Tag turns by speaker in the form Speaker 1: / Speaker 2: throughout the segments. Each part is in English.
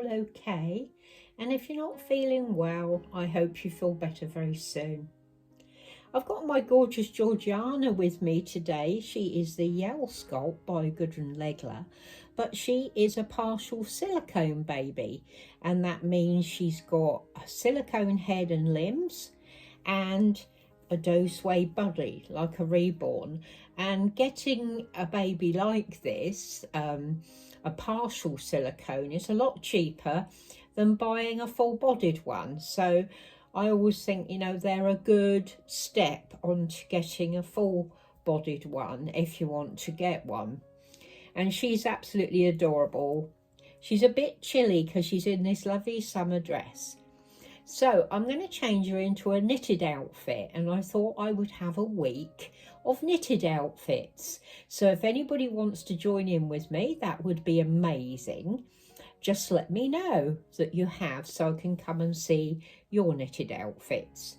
Speaker 1: all okay. And if you're not feeling well, I hope you feel better very soon. I've got my gorgeous Georgiana with me today. She is the Yell sculpt by Gudrun Legler, but she is a partial silicone baby, and that means she's got a silicone head and limbs and a doseway body like a reborn. And getting a baby like this, a partial silicone, is a lot cheaper than buying a full-bodied one. So I always think, you know, they're a good step onto getting a full-bodied one if you want to get one. And she's absolutely adorable. She's a bit chilly because she's in this lovely summer dress. So I'm going to change her into a knitted outfit, and I thought I would have a week of knitted outfits. So if anybody wants to join in with me, that would be amazing. Just let me know that you have, so I can come and see your knitted outfits.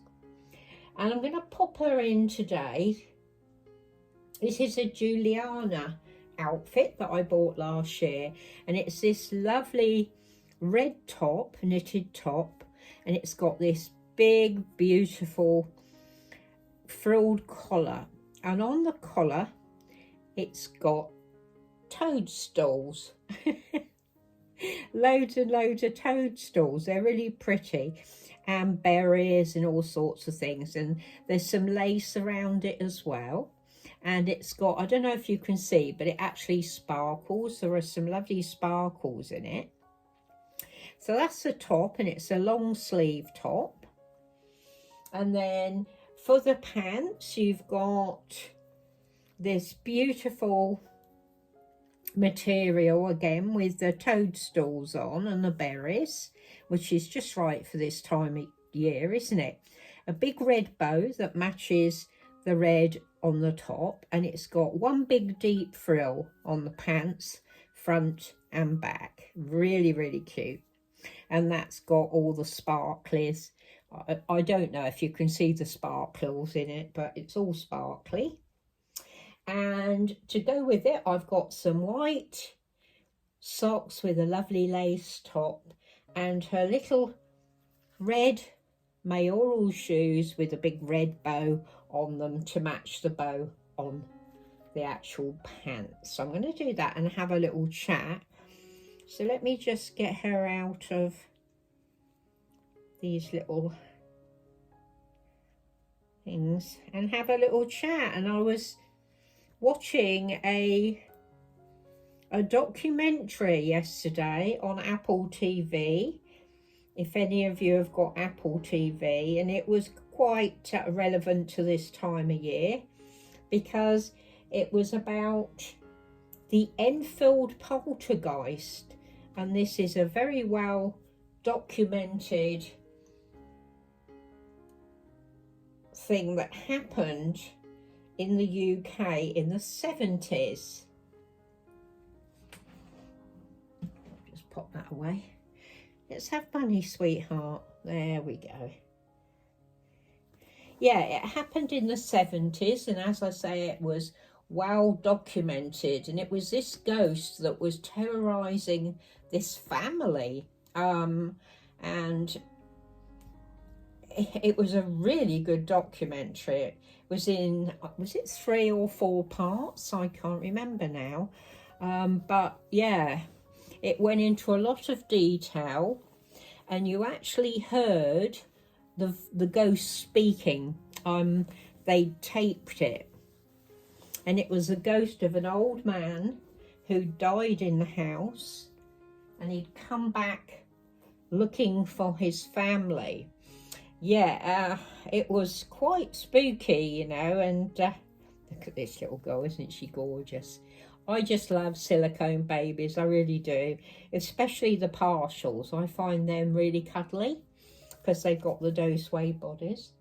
Speaker 1: And I'm going to pop her in today. This is a Georgiana outfit that I bought last year, and it's this lovely red top, knitted top, and it's got this big beautiful frilled collar, and on the collar it's got toadstools. Loads and loads of toadstools. They're really pretty, and berries and all sorts of things, and there's some lace around it as well. And it's got, I don't know if you can see, but it actually sparkles. There are some lovely sparkles in it. So that's the top, and it's a long sleeve top. And then for the pants, you've got this beautiful material again with the toadstools on and the berries, which is just right for this time of year, isn't it? A big red bow that matches the red on the top, and it's got one big deep frill on the pants, front and back. Really, really cute. And that's got all the sparklies. I don't know if you can see the sparkles in it, but it's all sparkly. And to go with it, I've got some white socks with a lovely lace top, and her little red mayoral shoes with a big red bow on them to match the bow on the actual pants. So I'm going to do that and have a little chat. So let me just get her out of these little things and have a little chat. And I was watching a documentary yesterday on Apple TV, if any of you have got Apple TV, and it was quite relevant to this time of year because it was about the Enfield Poltergeist, and this is a very well documented thing that happened in the UK in the 70s. Just pop that away. Let's have Bunny, sweetheart. There we go. Yeah, it happened in the 70s, and as I say, it was well documented, and it was this ghost that was terrorizing this family, and it was a really good documentary. It was in, was it 3 or 4 parts? I can't remember now, but yeah, it went into a lot of detail, and you actually heard the ghost speaking. They taped it, and it was the ghost of an old man who died in the house, and he'd come back looking for his family. Yeah, it was quite spooky, you know. And look at this little girl, isn't she gorgeous? I just love silicone babies, I really do, especially the partials. I find them really cuddly because they've got the doseway bodies.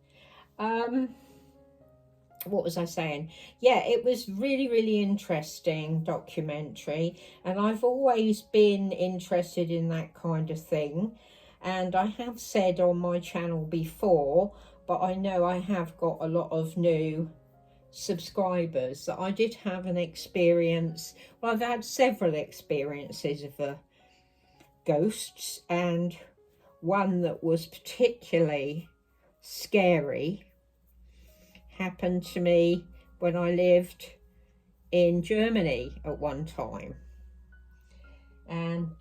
Speaker 1: What was I saying? Yeah, it was really, really interesting documentary, and I've always been interested in that kind of thing. And I have said on my channel before, but I know I have got a lot of new subscribers, that I did have an experience. Well, I've had several experiences of ghosts, and one that was particularly scary happened to me when I lived in Germany at one time. And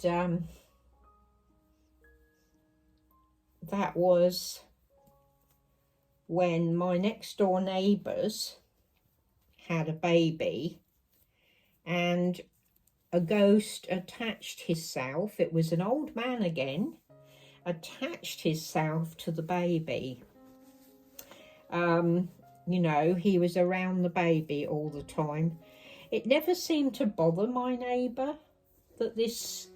Speaker 1: that was when my next door neighbours had a baby, and a ghost attached himself, it was an old man again, attached himself to the baby. You know, he was around the baby all the time. It never seemed to bother my neighbour that this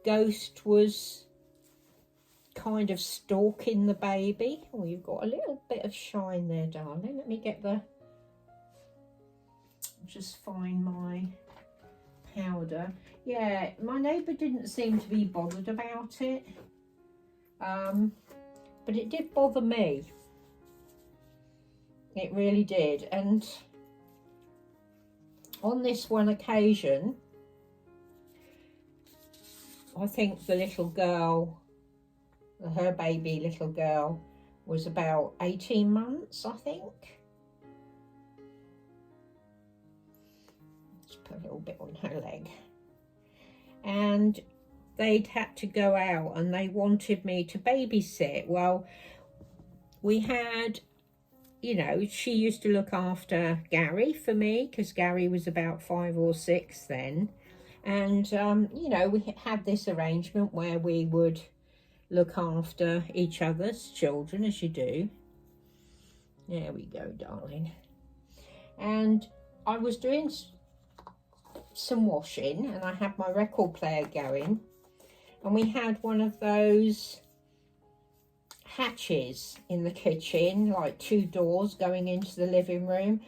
Speaker 1: ghost was kind of stalking the baby. Oh, you've got a little bit of shine there, darling. Let me get the... just find my powder. Yeah, my neighbour didn't seem to be bothered about it. But it did bother me. It really did. And on this one occasion, I think the little girl, her baby little girl, was about 18 months, I think. Just put a little bit on her leg. And they'd had to go out and they wanted me to babysit. Well, we had, you know, she used to look after Gary for me because Gary was about 5 or 6 then. And, you know, we had this arrangement where we would look after each other's children, as you do. There we go, darling. And I was doing some washing and I had my record player going. And we had one of those hatches in the kitchen, like 2 doors going into the living room,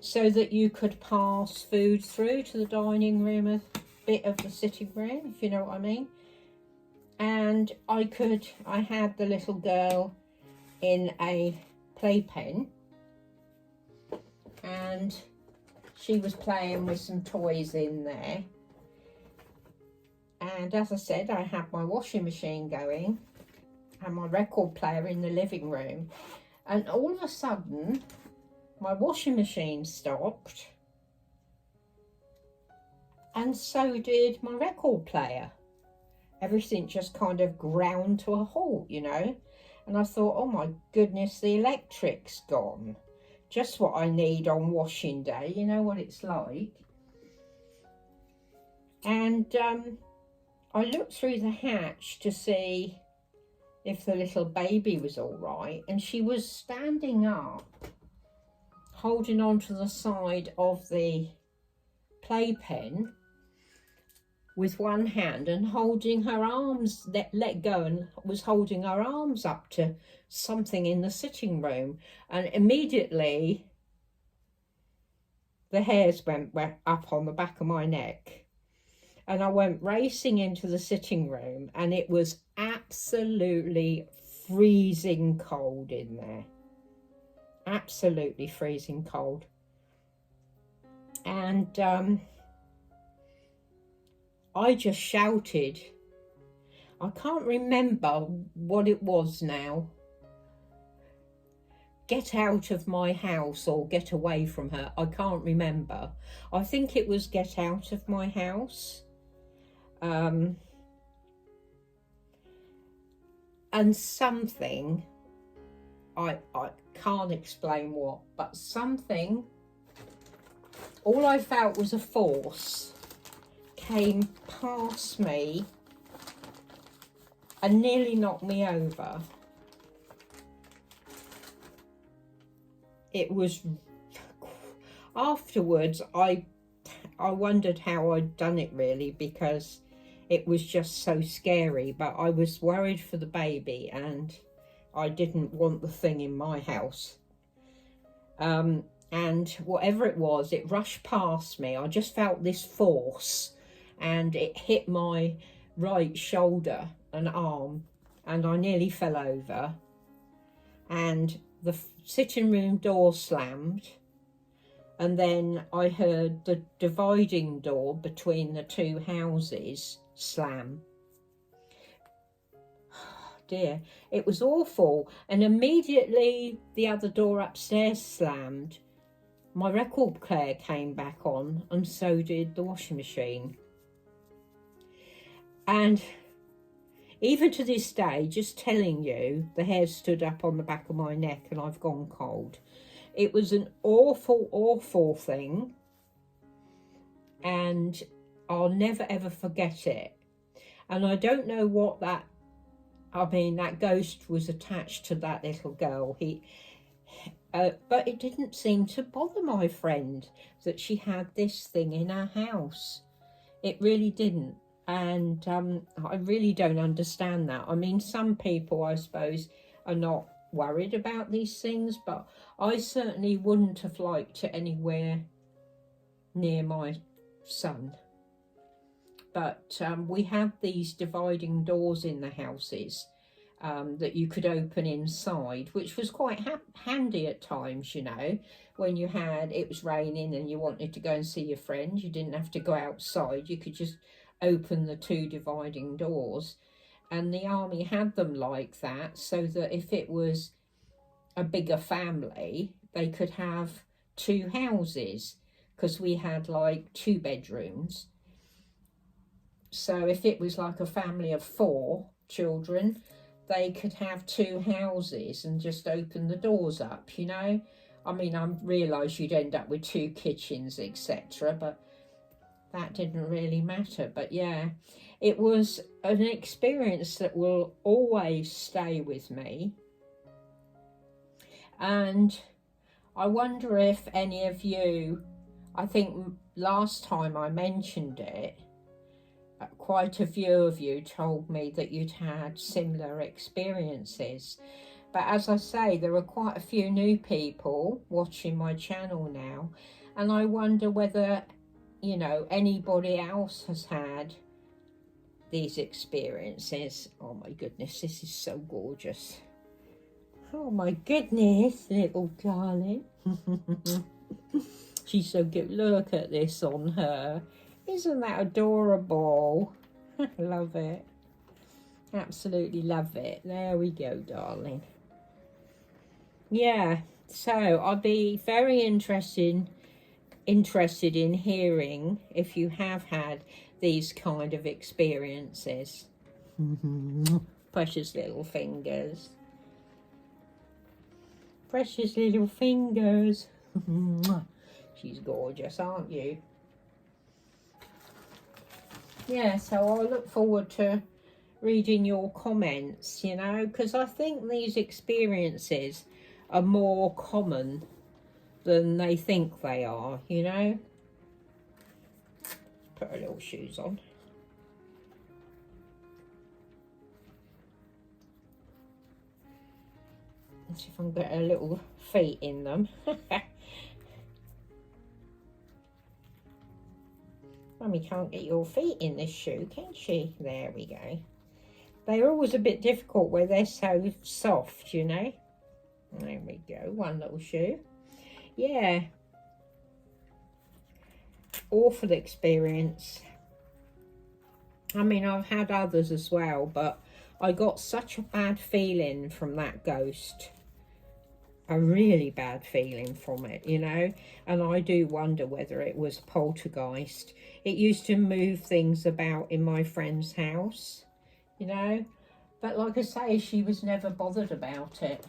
Speaker 1: so that you could pass food through to the dining room, a bit of the sitting room, if you know what I mean. And I had the little girl in a playpen, and she was playing with some toys in there. And as I said, I had my washing machine going and my record player in the living room. And all of a sudden, my washing machine stopped. And so did my record player. Everything just kind of ground to a halt, you know. And I thought, oh my goodness, the electric's gone. Just what I need on washing day, you know what it's like. And I looked through the hatch to see if the little baby was all right, and she was standing up, holding on to the side of the playpen with one hand and holding her arms, let go, and was holding her arms up to something in the sitting room. And immediately the hairs went up on the back of my neck. And I went racing into the sitting room, and it was absolutely freezing cold in there. Absolutely freezing cold. And I just shouted. I can't remember what it was now. Get out of my house, or get away from her. I can't remember. I think it was get out of my house. And something, I can't explain what, but something, all I felt was a force came past me and nearly knocked me over. It was, afterwards I wondered how I'd done it really, because it was just so scary. But I was worried for the baby and I didn't want the thing in my house. And whatever it was, it rushed past me. I just felt this force and it hit my right shoulder and arm, and I nearly fell over. And the sitting room door slammed. And then I heard the dividing door between the 2 houses slam. dear, it was awful. And immediately the other door upstairs slammed. My record player came back on, and so did the washing machine. And even to this day, just telling you, the hair stood up on the back of my neck and I've gone cold. It was an awful, awful thing. And I'll never, ever forget it. And I don't know what that ghost was attached to that little girl. But it didn't seem to bother my friend that she had this thing in her house. It really didn't. And I really don't understand that. I mean, some people, I suppose, are not worried about these things, but I certainly wouldn't have liked it anywhere near my son. But we had these dividing doors in the houses that you could open inside, which was quite handy at times, you know, when it was raining and you wanted to go and see your friend. You didn't have to go outside. You could just open the two dividing doors, and the army had them like that so that if it was a bigger family, they could have two houses, because we had like 2 bedrooms. So if it was like a family of 4 children, they could have 2 houses and just open the doors up, you know. I mean, I realise you'd end up with 2 kitchens, etc., but that didn't really matter. But yeah, it was an experience that will always stay with me. And I wonder if any of you, I think last time I mentioned it, quite a few of you told me that you'd had similar experiences. But as I say, there are quite a few new people watching my channel now, and I wonder whether, you know, anybody else has had these experiences. Oh my goodness, this is so gorgeous. Oh my goodness, little darling. She's so cute. Look at this on her. Isn't that adorable? Love it. Absolutely love it. There we go, darling. Yeah, so I'd be very interested in hearing if you have had these kind of experiences. Precious little fingers. Precious little fingers. She's gorgeous, aren't you? Yeah, so I look forward to reading your comments, you know, because I think these experiences are more common than they think they are, you know. Put her little shoes on. Let's see if I can get her little feet in them. Mummy can't get your feet in this shoe, can she? There we go. They're always a bit difficult where they're so soft, you know. There we go, one little shoe. Yeah. Awful experience. I mean, I've had others as well, but I got such a bad feeling from that ghost. A really bad feeling from it, you know. And I do wonder whether it was poltergeist. It used to move things about in my friend's house, you know. But like I say, she was never bothered about it,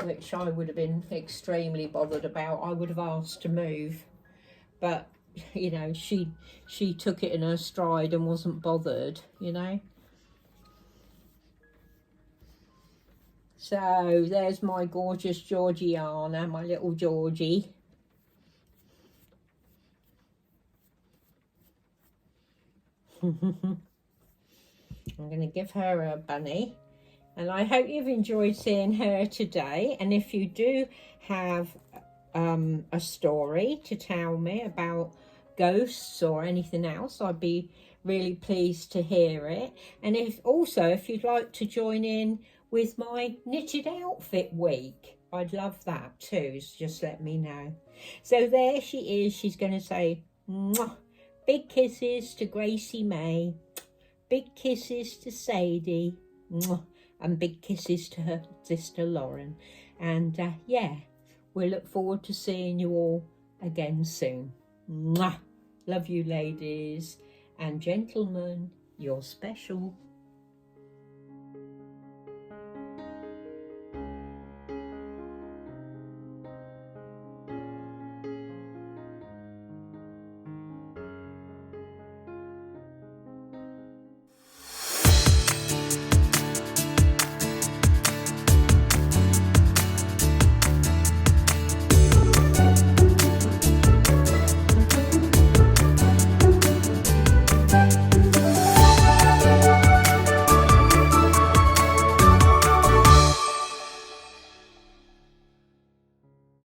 Speaker 1: which I would have been extremely bothered about. I would have asked to move, but you know, she took it in her stride and wasn't bothered, you know. So there's my gorgeous Georgiana, my little Georgie. I'm going to give her a bunny. And I hope you've enjoyed seeing her today. And if you do have a story to tell me about ghosts or anything else, I'd be really pleased to hear it. And if you'd like to join in with my knitted outfit week, I'd love that too. So just let me know. So there she is. She's going to say, mwah, big kisses to Gracie May. Big kisses to Sadie. Mwah. And big kisses to her sister Lauren. And yeah, we look forward to seeing you all again soon. Mwah! Love you, ladies and gentlemen. You're special.